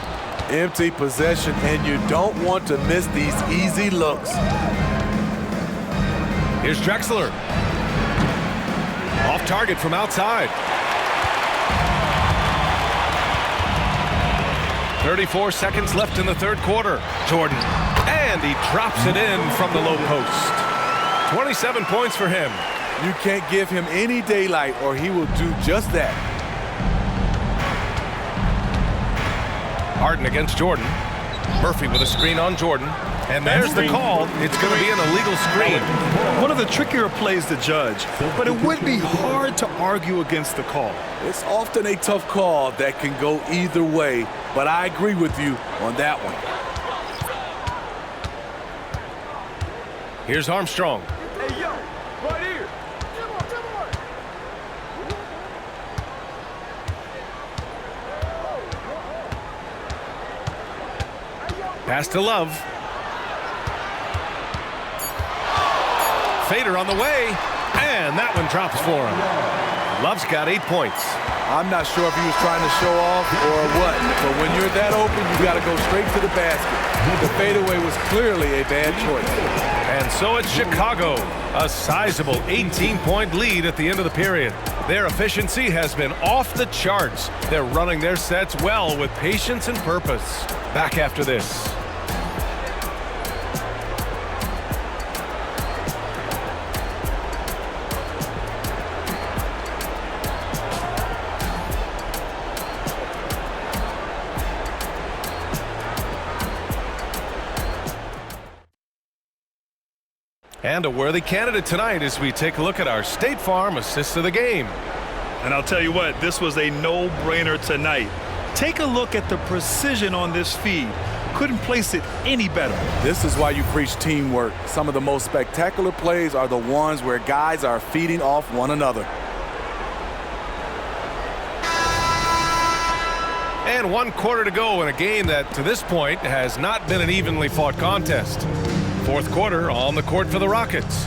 Empty possession, and you don't want to miss these easy looks. Here's Drexler. Off target from outside. 34 seconds left in the 3rd quarter. Jordan. And he drops it in from the low post. 27 points for him. You can't give him any daylight or he will do just that. Harden against Jordan. Murphy with a screen on Jordan. And there's the call. It's going to be an illegal screen. One of the trickier plays to judge, but it would be hard to argue against the call. It's often a tough call that can go either way, but I agree with you on that one. Here's Armstrong. Hey, yo, right here. Pass to Love. Fader on the way, and that one drops for him. Love's got 8 points. I'm not sure if he was trying to show off or what, but when you're that open, you got to go straight to the basket. The fadeaway was clearly a bad choice. And so it's Chicago, a sizable 18-point lead at the end of the period. Their efficiency has been off the charts. They're running their sets well with patience and purpose. Back after this. And a worthy candidate tonight as we take a look at our State Farm Assist of the Game. And I'll tell you what, this was a no-brainer tonight. Take a look at the precision on this feed. Couldn't place it any better. This is why you preach teamwork. Some of the most spectacular plays are the ones where guys are feeding off one another. And 1 quarter to go in a game that, to this point, has not been an evenly fought contest. 4th quarter on the court for the Rockets.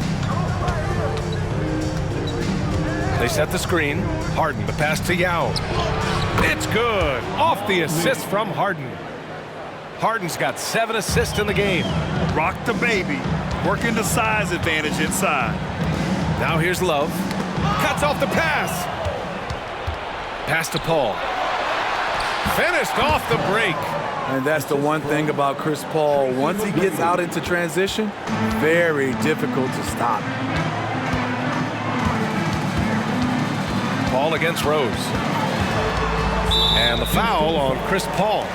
They set the screen. Harden, the pass to Yao. It's good. Off the assist from Harden. Harden's got 7 assists in the game. Rock the baby. Working the size advantage inside. Now here's Love. Cuts off the pass. Pass to Paul. Finished off the break. And that's the one thing about Chris Paul. Once he gets out into transition, very difficult to stop. Paul against Rose. And the foul on Chris Paul.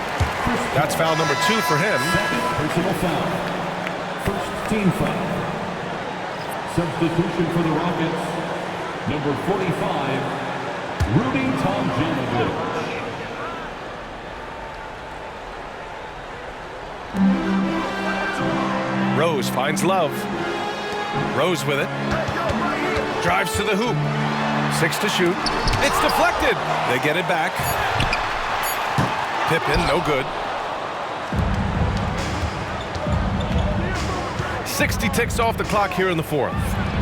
That's foul number 2 for him. Personal foul. First team foul. Substitution for the Rockets. Number 45, Rudy Tomjanovich. Rose finds Love. Rose with it. Drives to the hoop. 6 to shoot. It's deflected. They get it back. Pippen, no good. 60 ticks off the clock here in the 4th.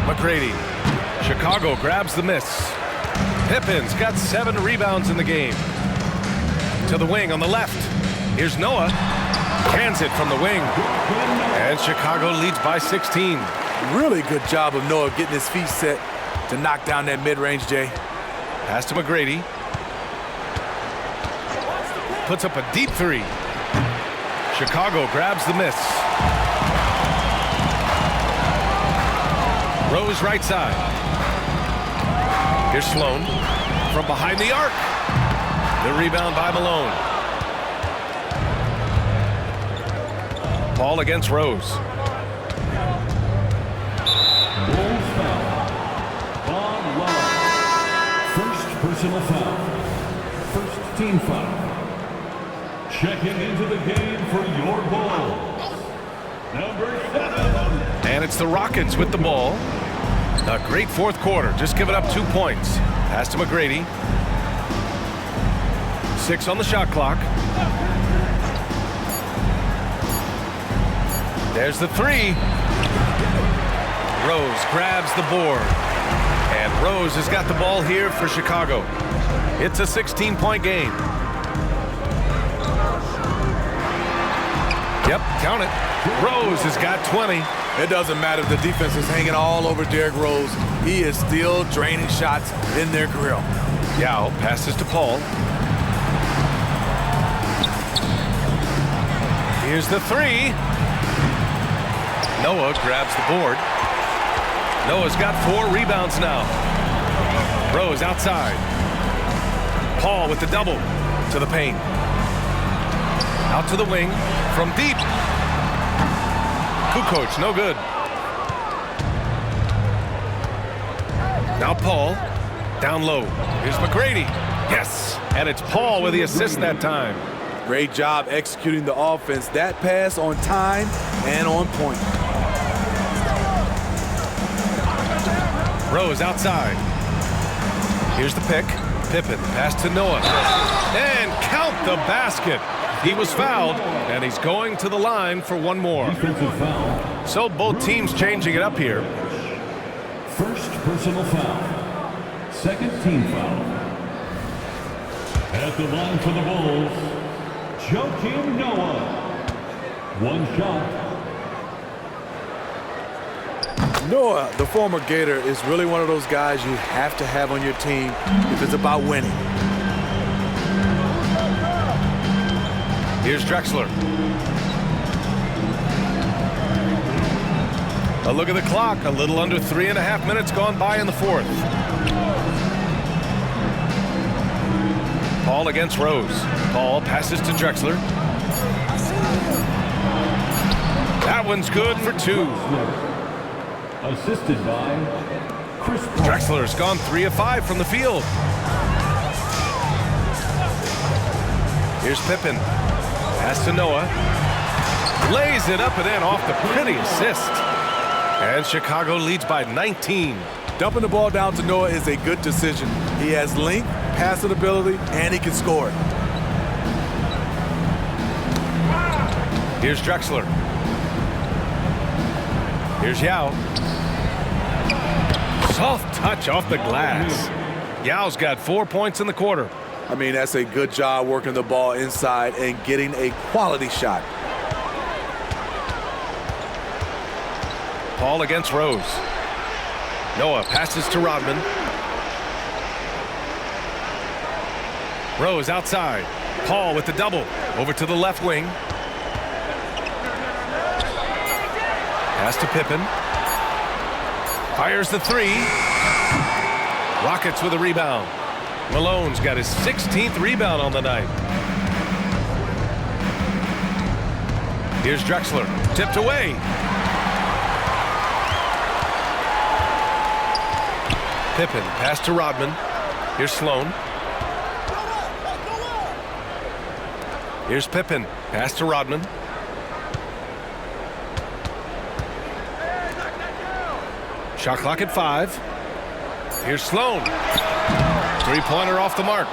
McGrady. Chicago grabs the miss. Pippen's got 7 rebounds in the game. To the wing on the left. Here's Noah. Cans it from the wing. And Chicago leads by 16. Really good job of Noah getting his feet set to knock down that mid-range, Jay. Pass to McGrady. Puts up a deep 3. Chicago grabs the miss. Rose right side. Here's Sloan from behind the arc. The rebound by Malone. Paul against Rose. Bulls foul. Von Love. First personal foul. First team foul. Checking into the game for your Bulls. Number 7. And it's the Rockets with the ball. A great 4th quarter. Just giving up 2 points. Pass to McGrady. 6 on the shot clock. There's the 3. Rose grabs the board. And Rose has got the ball here for Chicago. It's a 16-point game. Yep, count it. Rose has got 20. It doesn't matter if the defense is hanging all over Derrick Rose. He is still draining shots in their grill. Yao passes to Paul. Here's the 3. Noah grabs the board. Noah's got 4 rebounds now. Rose outside. Paul with the double to the paint. Out to the wing from deep. Kukoc, no good. Now Paul, down low. Here's McGrady. Yes, and it's Paul with the assist that time. Great job executing the offense. That pass on time and on point. Rose outside. Here's the pick. Pippen, pass to Noah. And count the basket. He was fouled, and he's going to the line for 1 more. Defensive foul. So both teams changing it up here. First personal foul. Second team foul. At the line for the Bulls, Joakim Noah. 1 shot. Noah, the former Gator, is really one of those guys you have to have on your team if it's about winning. Here's Drexler. A look at the clock. A little under 3.5 minutes gone by in the 4th. Paul against Rose. Paul passes to Drexler. That one's good for 2. Assisted by Chris Paul. Drexler's gone 3 of 5 from the field. Here's Pippen. Pass to Noah. Lays it up and in off the pretty assist. And Chicago leads by 19. Dumping the ball down to Noah is a good decision. He has length, passing ability, and he can score it. Here's Drexler. Soft touch off the glass. Yao's got 4 points in the quarter. I mean, that's a good job working the ball inside and getting a quality shot. Paul against Rose. Noah passes to Rodman. Rose outside. Paul with the double. Over to the left wing. Pass to Pippen. Fires the three. Rockets with a rebound. Malone's got his 16th rebound on the night. Here's Drexler. Tipped away. Pippen, pass to Rodman. Here's Sloan. Here's Pippen, pass to Rodman. Shot clock at 5. Here's Sloan. Three-pointer off the mark.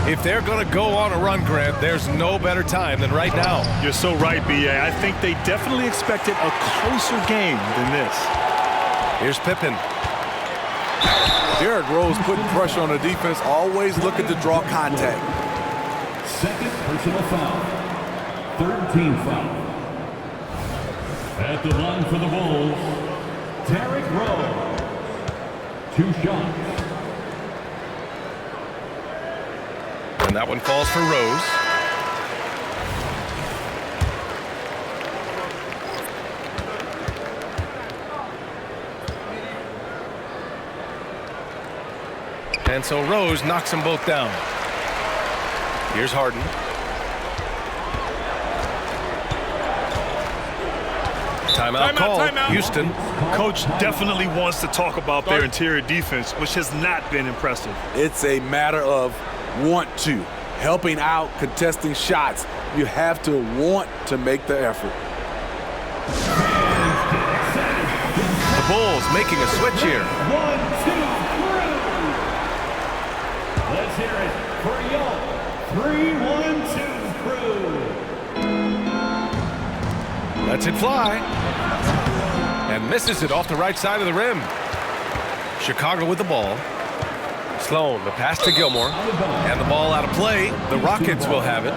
If they're going to go on a run, Grant, there's no better time than right now. You're so right, B.A. I think they definitely expected a closer game than this. Here's Pippen. Derrick Rose putting pressure on the defense, always looking to draw contact. Second personal foul. Third team foul. At the line for the Bulls, Derrick Rose. 2 shots. And that one falls for Rose. And so Rose knocks them both down. Here's Harden. Timeout call. Timeout. Houston. Coach definitely wants to talk about their interior defense, which has not been impressive. It's a matter of want to. Helping out, contesting shots. You have to want to make the effort. The Bulls making a switch here. 1, 2, 3. Let's hear it for Yo. 3-1-2 crew. Lets it fly. And misses it off the right side of the rim. Chicago with the ball. Sloan, the pass to Gilmore. And the ball out of play. The Rockets will have it.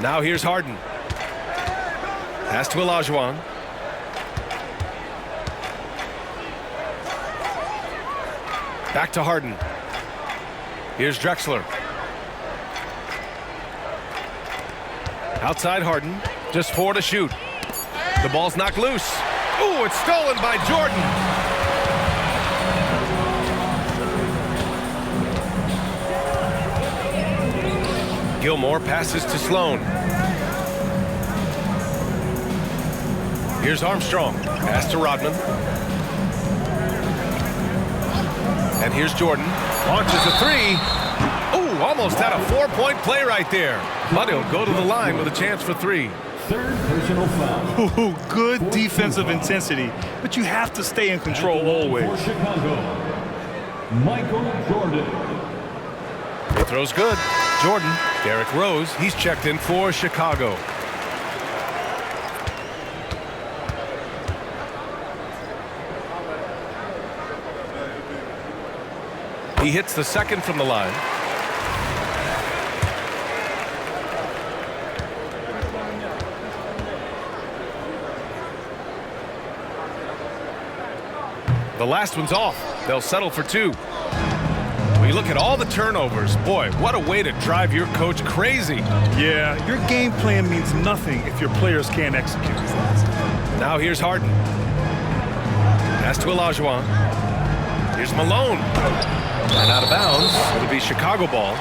Now here's Harden. Pass to Olajuwon. Back to Harden. Here's Drexler. Outside Harden. Just 4 to shoot. The ball's knocked loose. Ooh, it's stolen by Jordan. Gilmore passes to Sloan. Here's Armstrong. Pass to Rodman. And here's Jordan. Launches a 3. Ooh, almost had a 4-point play right there. But he'll go to the line with a chance for 3. Third personal foul. Ooh, good defensive intensity, but you have to stay in control always. For Chicago, Michael Jordan. He throws good. Jordan. Derrick Rose. He's checked in for Chicago. He hits the second from the line. The last one's off. They'll settle for 2. We look at all the turnovers. Boy, what a way to drive your coach crazy. Yeah, your game plan means nothing if your players can't execute. Now here's Harden. Pass to Olajuwon. Here's Malone. And out of bounds. It'll be Chicago ball.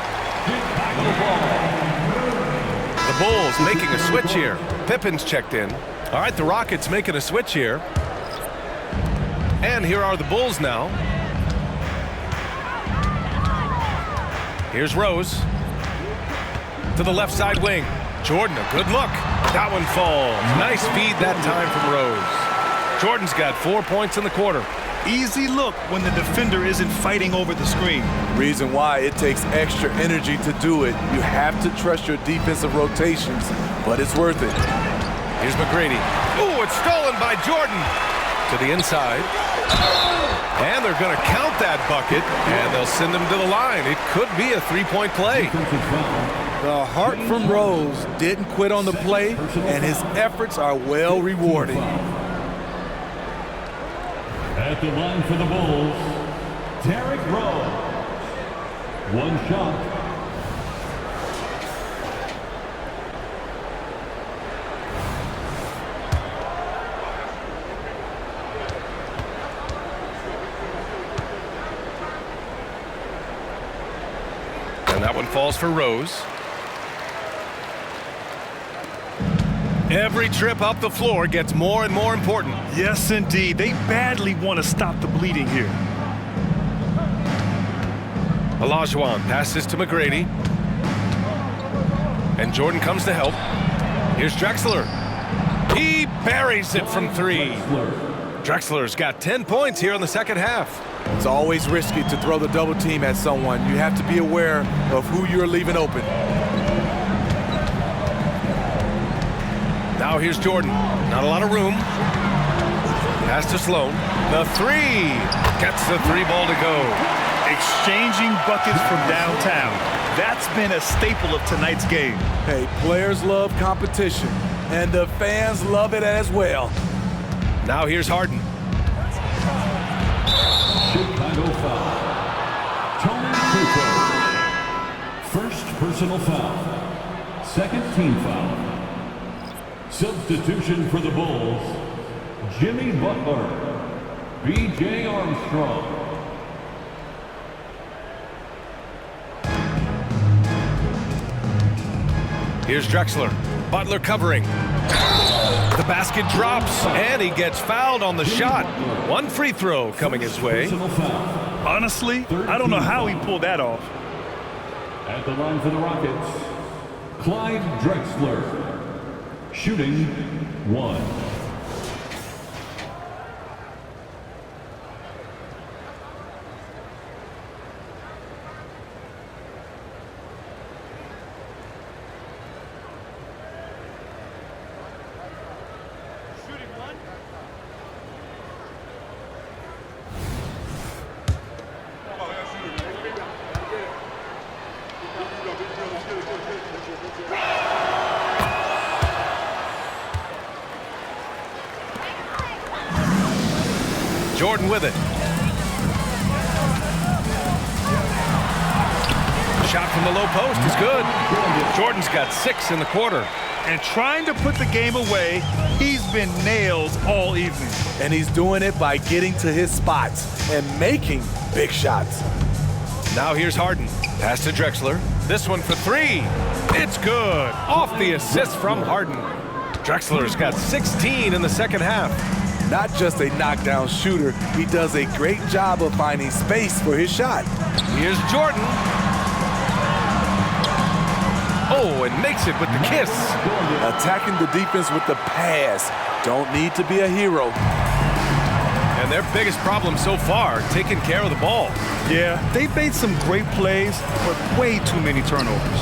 The Bulls making a switch here. Pippen's checked in. All right, the Rockets making a switch here. And here are the Bulls now. Here's Rose. To the left side wing. Jordan, a good look. That one falls. Nice feed that time from Rose. Jordan's got 4 points in the quarter. Easy look when the defender isn't fighting over the screen. Reason why it takes extra energy to do it. You have to trust your defensive rotations but it's worth it. Here's McGrady. Ooh, it's stolen by Jordan. To the inside. And they're going to count that bucket, and they'll send him to the line. It could be a three-point play. The heart from Rose didn't quit on the play, and his efforts are well rewarded. At the line for the Bulls, Derrick Rose. One shot. And that one falls for Rose. Every trip up the floor gets more and more important. Yes, indeed. They badly want to stop the bleeding here. Olajuwon passes to McGrady. And Jordan comes to help. Here's Drexler. He buries it from three. Drexler's got 10 points here in the second half. It's always risky to throw the double team at someone. You have to be aware of who you're leaving open. Now here's Jordan. Not a lot of room. Pass to Sloan. The three. Gets the three ball to go. Exchanging buckets from downtown. That's been a staple of tonight's game. Hey, players love competition, and the fans love it as well. Now here's Harden. Chicago foul. Tony Kukoc. First personal foul. Second team foul. Substitution for the Bulls, Jimmy Butler, B.J. Armstrong. Here's Drexler. Butler covering. The basket drops, and he gets fouled on the shot. One free throw coming his way. Honestly, I don't know how he pulled that off. At the line for the Rockets, Clyde Drexler. Shooting one. Jordan with it. Shot from the low post is good. Jordan's got 6 in the quarter. And trying to put the game away, he's been nails all evening. And he's doing it by getting to his spots and making big shots. Now here's Harden. Pass to Drexler. This one for three. It's good. Off the assist from Harden. Drexler's got 16 in the second half. Not just a knockdown shooter, he does a great job of finding space for his shot. Here's Jordan. Oh, and makes it with the kiss. Attacking the defense with the pass. Don't need to be a hero. And their biggest problem so far, taking care of the ball. Yeah, they've made some great plays, but way too many turnovers.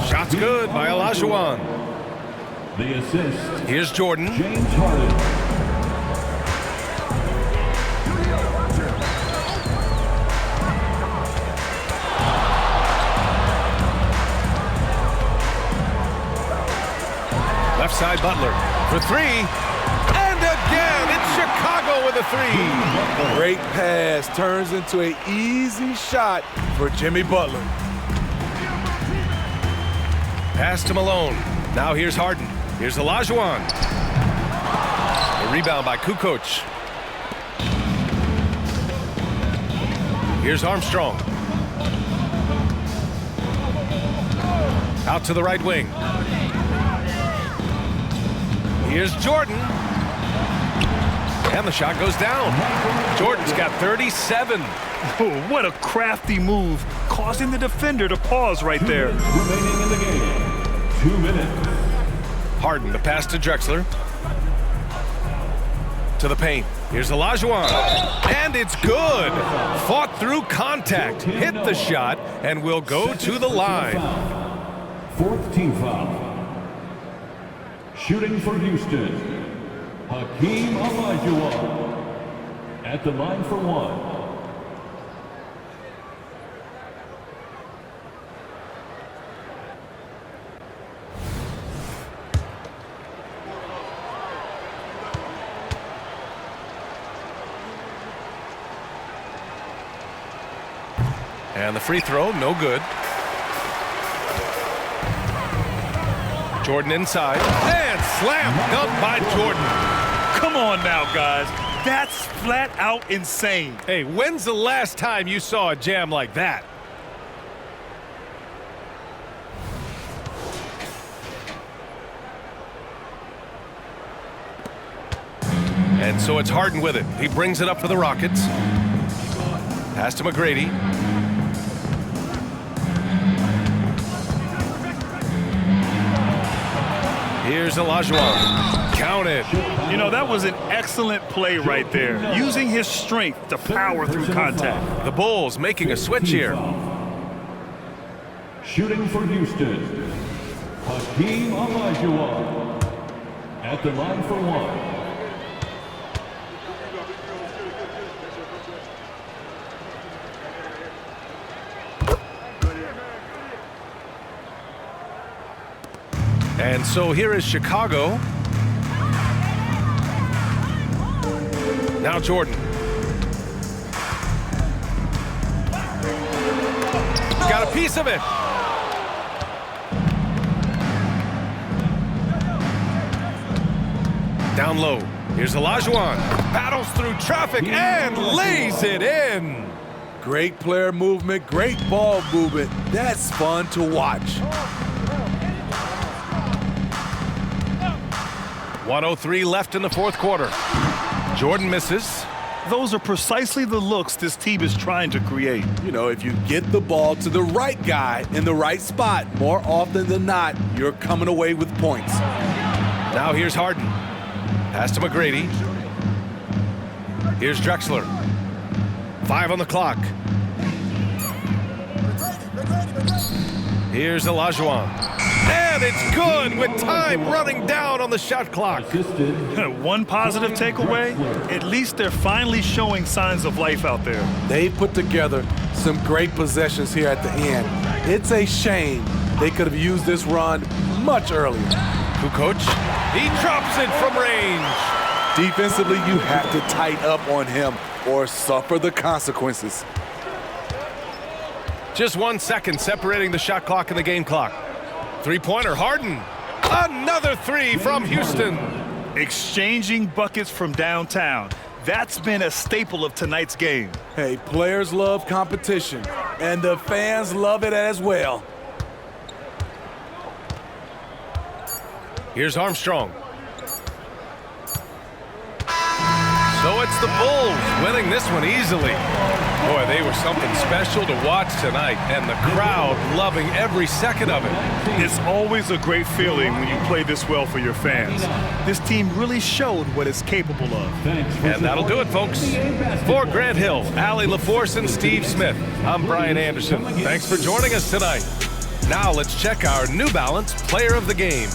Shot's good by Olajuwon. The assist. Here's Jordan. James Harden. Left side Butler for three. And again, it's Chicago with a three. Great pass turns into an easy shot for Jimmy Butler. Pass to Malone. Now here's Harden. Here's Olajuwon. A rebound by Kukoc. Here's Armstrong. Out to the right wing. Here's Jordan. And the shot goes down. Jordan's got 37. Oh, what a crafty move, causing the defender to pause right there. Remaining in the game. 2 minutes. Harden, the pass to Drexler. To the paint. Here's Olajuwon. And it's good. Fought through contact. Hit the shot and will go to the line. Fourth team foul. Shooting for Houston, Hakeem Olajuwon. At the line for one. And the free throw, no good. Jordan inside. And slam dunk by Jordan. Come on now, guys. That's flat out insane. Hey, when's the last time you saw a jam like that? And so it's Harden with it. He brings it up for the Rockets. Pass to McGrady. Here's Olajuwon. Counted. You know, that was an excellent play right there. Using his strength to power through contact. The Bulls making a switch here. Shooting for Houston, Hakeem Olajuwon. At the line for one. And so here is Chicago. Now Jordan. Got a piece of it. Down low. Here's Olajuwon. Battles through traffic and lays it in. Great player movement, great ball movement. That's fun to watch. 1:03 left in the fourth quarter. Jordan misses. Those are precisely the looks this team is trying to create. You know, if you get the ball to the right guy in the right spot, more often than not, you're coming away with points. Now here's Harden. Pass to McGrady. Here's Drexler. 5 on the clock. Here's Olajuwon. And it's good with time running down on the shot clock. One positive takeaway, at least they're finally showing signs of life out there. They've put together some great possessions here at the end. It's a shame they could have used this run much earlier. Kukoc, he drops it from range. Defensively, you have to tighten up on him or suffer the consequences. Just 1 second separating the shot clock and the game clock. Three-pointer, Harden. Another three from Houston. Exchanging buckets from downtown. That's been a staple of tonight's game. Hey, players love competition, and the fans love it as well. Here's Armstrong. So it's the Bulls winning this one easily. Boy, they were something special to watch tonight, and the crowd loving every second of it. It's always a great feeling when you play this well for your fans. This team really showed what it's capable of. And that'll do it, folks. For Grant Hill, Allie LaForce, and Steve Smith, I'm Brian Anderson. Thanks for joining us tonight. Now let's check our New Balance Player of the Game.